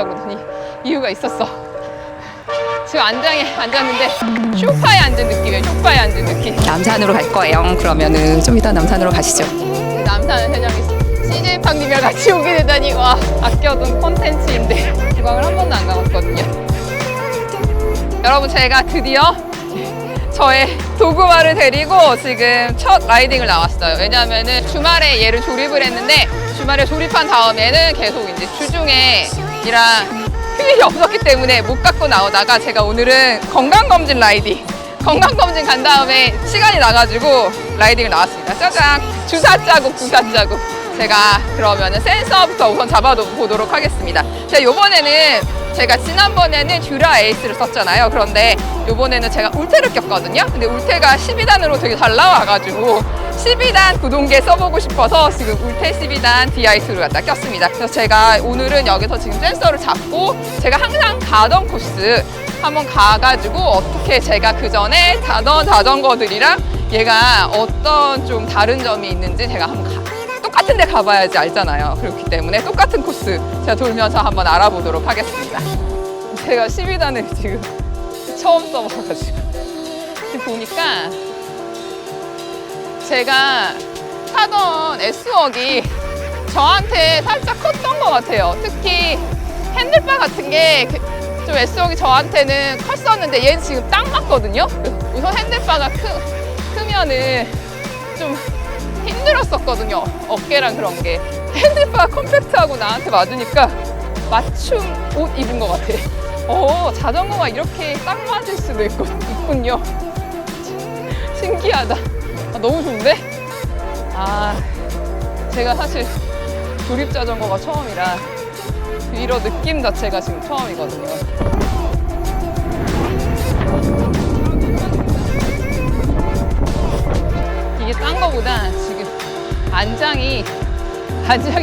보더니 이유가 있었어. 지금 안장에 앉았는데 소파에 앉은 느낌이에요. 소파에 앉은 느낌. 남산으로 갈 거예요. 그러면은 좀 이따 남산으로 가시죠. 남산 회장이 CJ팡님이랑 같이 오게 되다니 와, 아껴둔 콘텐츠인데 구강을 한 번도 안 가봤거든요. 여러분, 제가 드디어 저의 도구마를 데리고 지금 첫 라이딩을 나왔어요. 왜냐하면은 주말에 얘를 조립을 했는데 주말에 조립한 다음에는 계속 이제 주중에 이랑 휴일이 없었기 때문에 못 갖고 나오다가 제가 오늘은 건강검진 라이딩 건강검진 간 다음에 시간이 나가지고 라이딩을 나왔습니다. 짜잔! 주사 자국. 제가 그러면은 센서부터 우선 잡아보도록 하겠습니다. 제가 지난번에는 듀라 에이스를 썼잖아요. 그런데 이번에는 제가 울테를 꼈거든요. 근데 울테가 12단으로 되게 잘 나와가지고 12단 구동계 써보고 싶어서 지금 울테 12단 DI2를 갖다 꼈습니다. 그래서 제가 오늘은 여기서 지금 센서를 잡고 제가 항상 가던 코스 한번 가가지고 어떻게 제가 그 전에 타던 자전거들이랑 얘가 어떤 좀 다른 점이 있는지 제가 한번 똑같은 데 가봐야지 알잖아요. 그렇기 때문에 똑같은 코스 제가 돌면서 한번 알아보도록 하겠습니다. 제가 12단을 지금 처음 써봐가지고 지금 보니까 제가 타던 S웍이 저한테 살짝 컸던 것 같아요. 특히 핸들바 같은 게 좀 S웍이 저한테는 컸었는데 얘는 지금 딱 맞거든요. 우선 핸들바가 크면은 좀 힘들었었거든요. 어깨랑 그런 게. 핸들바 컴팩트하고 나한테 맞으니까 맞춤 옷 입은 것 같아. 자전거가 이렇게 딱 맞을 수도 있군요. 신기하다. 너무 좋은데? 제가 사실 조립 자전거가 처음이라 이런 느낌 자체가 지금 처음이거든요. 이게 딴 거보다 지금 안장이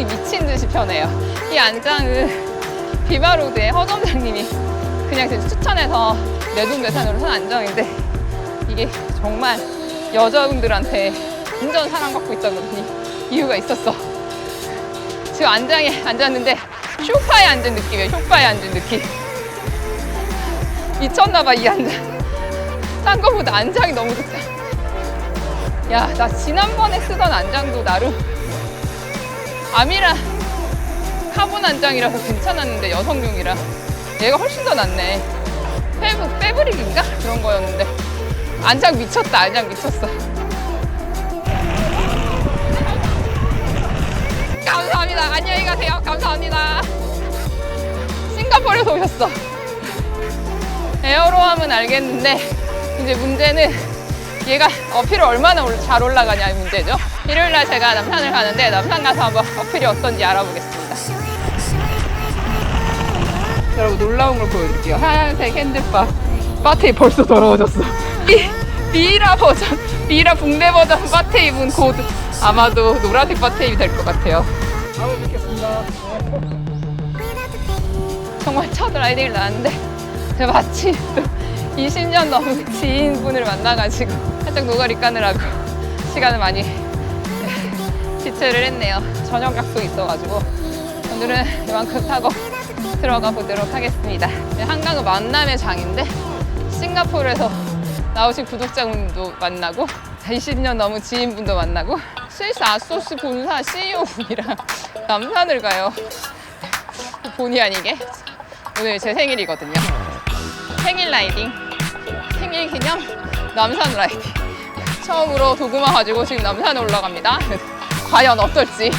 미친 듯이 편해요. 이 안장은 비바로드의 허점장님이 그냥 추천해서 내돈내산으로 산 안장인데 이게 정말 여자분들한테 완전 사랑받고 있다더니 이유가 있었어. 지금 안장에 앉았는데 소파에 앉은 느낌이에요. 소파에 앉은 느낌. 미쳤나봐 이 안장. 딴 거보다 안장이 너무 좋다. 야, 나 지난번에 쓰던 안장도 나름 아미라 카본 안장이라서 괜찮았는데 여성용이라 얘가 훨씬 더 낫네. 패브릭인가? 그런 거였는데 안장 미쳤다. 안장 미쳤어. 감사합니다. 안녕히 가세요. 감사합니다. 싱가포르에서 오셨어. 에어로 하면 알겠는데 이제 문제는 얘가 어필을 얼마나 잘 올라가냐의 문제죠. 일요일날 제가 남산을 가는데 남산 가서 한번 어필이 어떤지 알아보겠습니다. 여러분, 놀라운 걸 보여드릴게요. 하얀색 핸들바 바테이 벌써 더러워졌어. 미라 붕대 버전 바테이분 곧 아마도 노란색 바테이 될 것 같아요. 다음에 뵙겠습니다. 정말 첫 라이딩을 나왔는데 제가 마침 또 20년 넘은 지인분을 만나가지고 살짝 노가리 까느라고 시간을 많이 지체를 했네요. 저녁 약속이 있어가지고 오늘은 이만큼 타고 들어가 보도록 하겠습니다. 한강은 만남의 장인데 싱가포르에서 나오신 구독자분도 만나고 20년 넘은 지인분도 만나고 스위스 아소스 본사 CEO분이랑 남산을 가요. 본의 아니게 오늘 제 생일이거든요. 생일 라이딩, 생일 기념 남산 라이딩. 처음으로 도구마 가지고 지금 남산에 올라갑니다. 과연 어떨지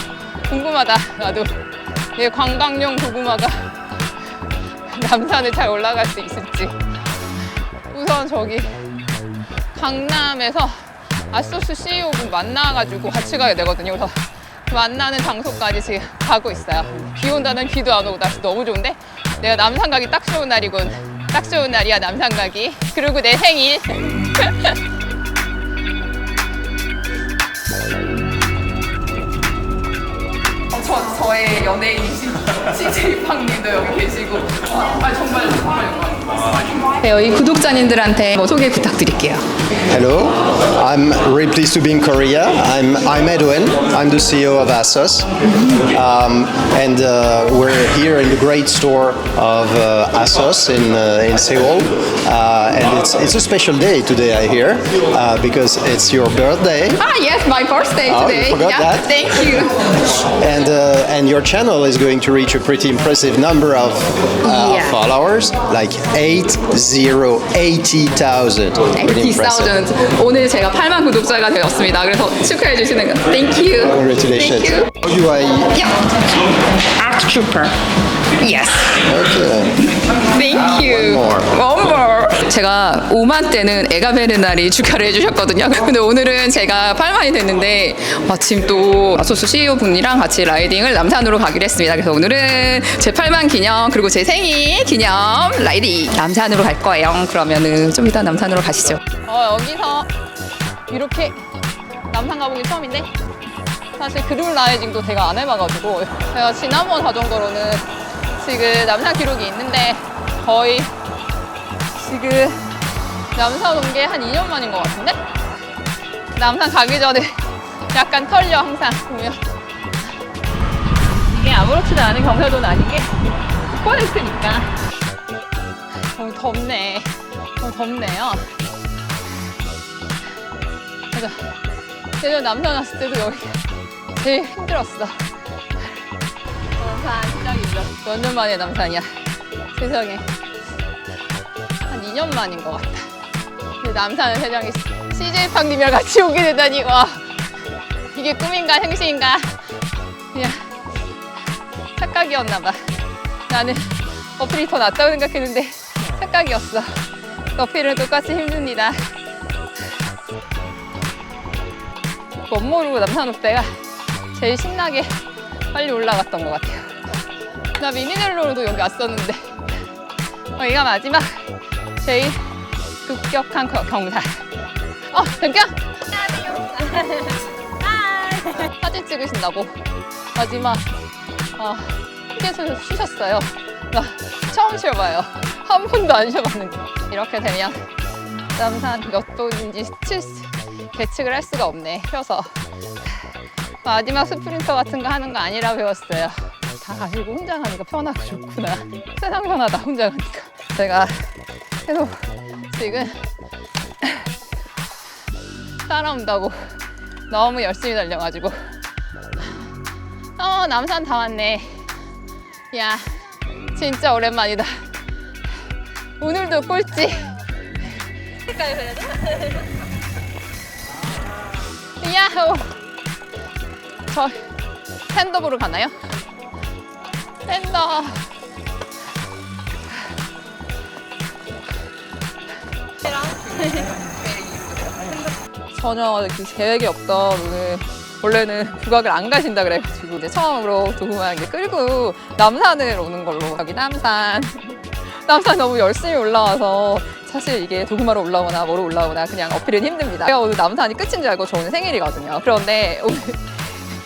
궁금하다. 나도 이 관광용 도구마가 남산을 잘 올라갈 수 있을지. 우선 저기 강남에서 아소스 CEO분 만나가지고 같이 가야 되거든요. 그래서 만나는 장소까지 지금 가고 있어요. 비 온다는 비도 안 오고 날씨 너무 좋은데 내가 남산 가기 딱 좋은 날이군. 딱 좋은 날이야 남산 가기. 그리고 내 생일. 저의 연예인이신 CJ팡님도 여기 계시고 정말 영광입니다. 네, 여기 구독자님들한테 뭐 소개 부탁드릴게요. Hello, I'm really pleased to be in Korea. I'm Edwin. I'm the CEO of ASOS, and we're here in the great store of ASOS in Seoul. And it's a special day today, I hear, because it's your birthday, Ah, yes, my birthday Oh, today. you forgot yeah, that? thank you. and your channel is going to reach a pretty impressive number of Yeah. followers, like 80,000. Pretty impressive. 80,000. 오늘 제가 8만 구독자가 되었습니다. 그래서 축하해 주시는 거. Thank you. Congratulations. Thank you. How do I? Yeah. Art Trooper. Yes. Okay. Thank you. One more. 제가 5만 때는 에가베르날이 축하를 해주셨거든요. 근데 오늘은 제가 8만이 됐는데 마침 또 아소스 CEO 분이랑 같이 라이딩을 남산으로 가기로 했습니다. 그래서 오늘은 제 8만 기념 그리고 제 생일 기념 라이딩 남산으로 갈 거예요. 그러면은 좀 이따 남산으로 가시죠. 여기서 이렇게 남산 가보기 처음인데 사실 그룹 라이딩도 제가 안 해봐가지고 제가 지난번 자전거로는 지금 남산 기록이 있는데 거의 지금 남산 온 게 한 2년 만인 것 같은데 남산 가기 전에 약간 털려 항상 보면 이게 아무렇지도 않은 경사도는 아닌 게 포레스트니까 너무 덥네. 너무 덥네요. 맞아. 예전 남산 왔을 때도 여기 제일 힘들었어. 남산 시작이죠. 몇 년 만에 남산이야. 세상에. 한 2년 만인 것 같다. 근데 남산은 세상에 CJ 팡님이랑 같이 오게 되다니, 와. 이게 꿈인가 생시인가. 그냥 착각이었나봐. 나는 어필이 더 낫다고 생각했는데 착각이었어. 어필은 똑같이 힘듭니다. 못 모르고 남산 올 때가 제일 신나게 빨리 올라갔던 것 같아요. 나 미니넬로도 여기 왔었는데 여기가 마지막 제일 급격한 경사. 잠깐! 사진 찍으신다고 마지막 휴게소에서 쉬셨어요. 나 처음 쉬어봐요. 한 번도 안 쉬어봤는데 이렇게 되면 남산 몇 도인지 계측을 할 수가 없네. 쉬어서 마지막 스프린터 같은 거 하는 거 아니라 배웠어요. 다 가지고 혼자 가니까 편하고 좋구나. 세상 편하다 혼자 가니까. 제가 계속 지금 따라온다고 너무 열심히 달려가지고 남산 다 왔네. 야 진짜 오랜만이다. 오늘도 꼴찌. 야호. 저 팬더보러 가나요? 팬더. 전혀 이렇게 계획이 없던 오늘 원래는 국악을 안 가신다 그래가지고 이제 처음으로 조그맣게 끌고 남산을 오는 걸로. 여기 남산 너무 열심히 올라와서 사실 이게 도그마로 올라오나 뭐로 올라오나 그냥 어필은 힘듭니다. 제가 오늘 남산이 끝인 줄 알고 저 오늘 생일이거든요. 그런데 오늘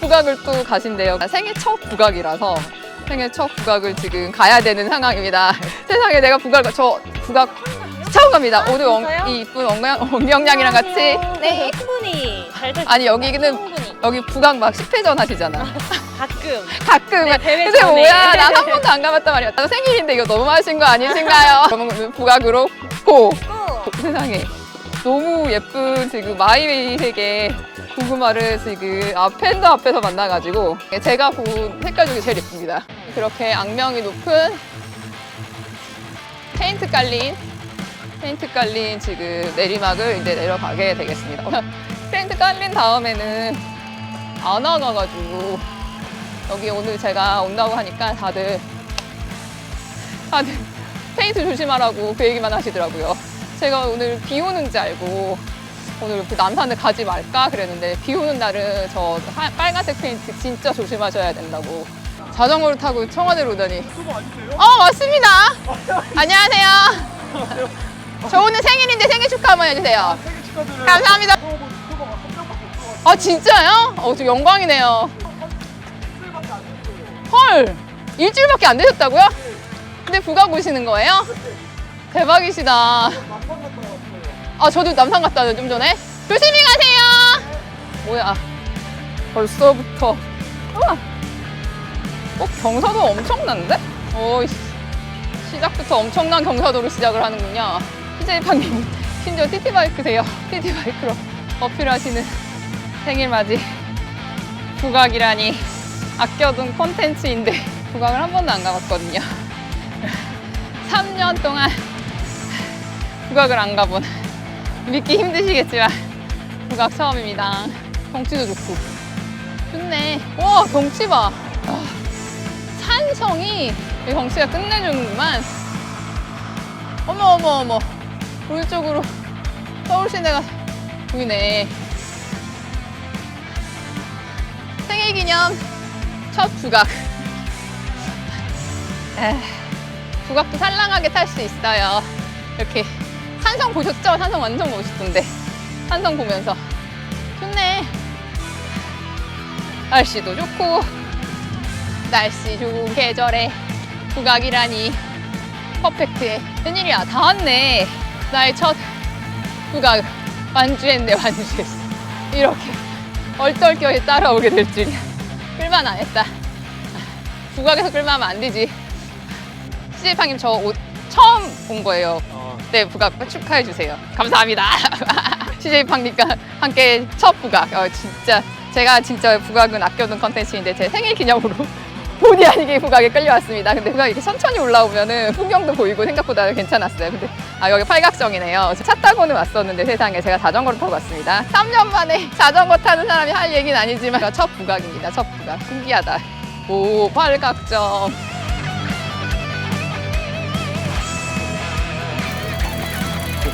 국악을 또 가신대요. 생일 첫 국악이라서 생일 첫 국악을 지금 가야 되는 상황입니다. 세상에 내가 국악 처음 갑니다. 오늘 이 이쁜 원경양이랑 같이. 네, 충분히 잘 되시죠. 아니 여기 국악 막 10회전 하시잖아. 가끔. 네, 대회 근데 전에. 뭐야, 난 한 번도 안 가봤단 말이야. 나 생일인데 이거 너무 하신 거 아니신가요? 그러면 국악으로 고! 세상에 너무 예쁜 지금 마이웨이색의 고구마를 지금 팬더 앞에서 만나가지고 제가 본 색깔 중에 제일 예쁩니다. 그렇게 악명이 높은 페인트 깔린 지금 내리막을 이제 내려가게 되겠습니다. 페인트 깔린 다음에는 안 와가지고 여기 오늘 제가 온다고 하니까 다들 페인트 조심하라고 그 얘기만 하시더라고요. 제가 오늘 비 오는지 알고 오늘 남산을 가지 말까 그랬는데 비 오는 날은 저 빨간색 페인트 진짜 조심하셔야 된다고. 자전거를 타고 청와대로 오다니. 맞습니다. 안녕하세요. 저 오늘 생일인데 생일 축하 한번 해주세요. 생일 축하드려요. 감사합니다. 진짜요? 좀 영광이네요. 헐, 일주일밖에 안 되셨다고요? 근데 부각 오시는 거예요? 대박이시다. 아, 저도 남산 갔다 왔는데 좀 전에. 조심히 가세요. 뭐야? 벌써부터. 우와. 경사도 엄청난데? 시작부터 엄청난 경사도로 시작을 하는군요. CJ팡님, 심지어 TT바이크세요. TT바이크로 어필하시는 생일맞이 부각이라니. 아껴둔 콘텐츠인데 부각을 한 번도 안 가봤거든요. 3년 동안 부각을 안 가본, 믿기 힘드시겠지만 부각 처음입니다. 경치도 좋고 좋네. 와, 경치 봐. 산성이 이 경치가 끝내주는구만. 어머 오른쪽으로 서울 시내가 보이네. 생일기념 첫 부각. 부각도 산란하게 탈 수 있어요. 이렇게 산성 보셨죠? 산성 완전 멋있던데. 산성 보면서 좋네. 날씨도 좋고, 날씨 좋은 계절에 부각이라니 퍼펙트해. 웬일이야, 다 왔네. 나의 첫 부각. 완주했네, 완주했어. 이렇게 얼떨결에 따라오게 될 줄이야. 끌만 안 했다. 부각에서 끌만하면 안 되지. CJ팡님, 저 옷 처음 본 거예요. 네, 부각 축하해 주세요. 감사합니다. CJ팡님과 함께 첫 부각. 진짜 제가 진짜 부각은 아껴둔 컨텐츠인데 제 생일 기념으로 본의 아니게 부각에 끌려왔습니다. 근데 부각이 이렇게 천천히 올라오면은 풍경도 보이고 생각보다 괜찮았어요. 근데 여기 팔각정이네요. 차 타고는 왔었는데 세상에 제가 자전거를 타고 왔습니다. 3년 만에 자전거 타는 사람이 할 얘기는 아니지만 첫 부각입니다. 첫 부각. 신기하다. 오, 팔각정.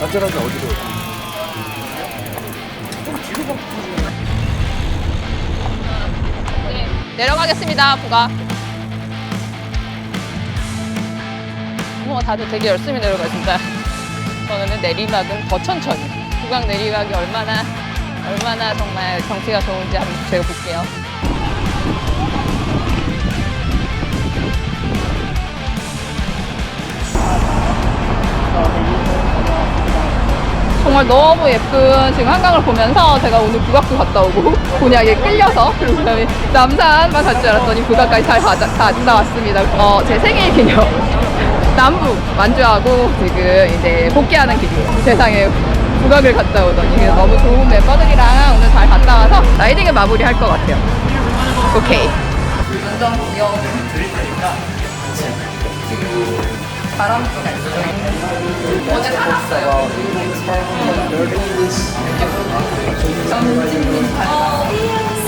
안전하게 어디로? 네, 내려가겠습니다. 부각. 다들 되게 열심히 내려가요, 진짜. 저는 내리막은 더 천천히. 부각 내리막이 얼마나 정말 경치가 좋은지 한번 제가 볼게요. 정말 너무 예쁜 지금 한강을 보면서 제가 오늘 부각도 갔다 오고 곤약에 끌려서 그다음에 남산만 갈 줄 알았더니 부각까지 잘 갔다 왔습니다. 제 생일 기념 남부 완주하고 지금 이제 복귀하는 길이에요. 세상에 부각을 갔다 오더니 그래서 너무 좋은 멤버들이랑 오늘 잘 갔다 와서 라이딩을 마무리할 것 같아요. 오케이. 완전 귀여운 바람도 있어요. 어제 사놨어요.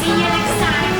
See you next time.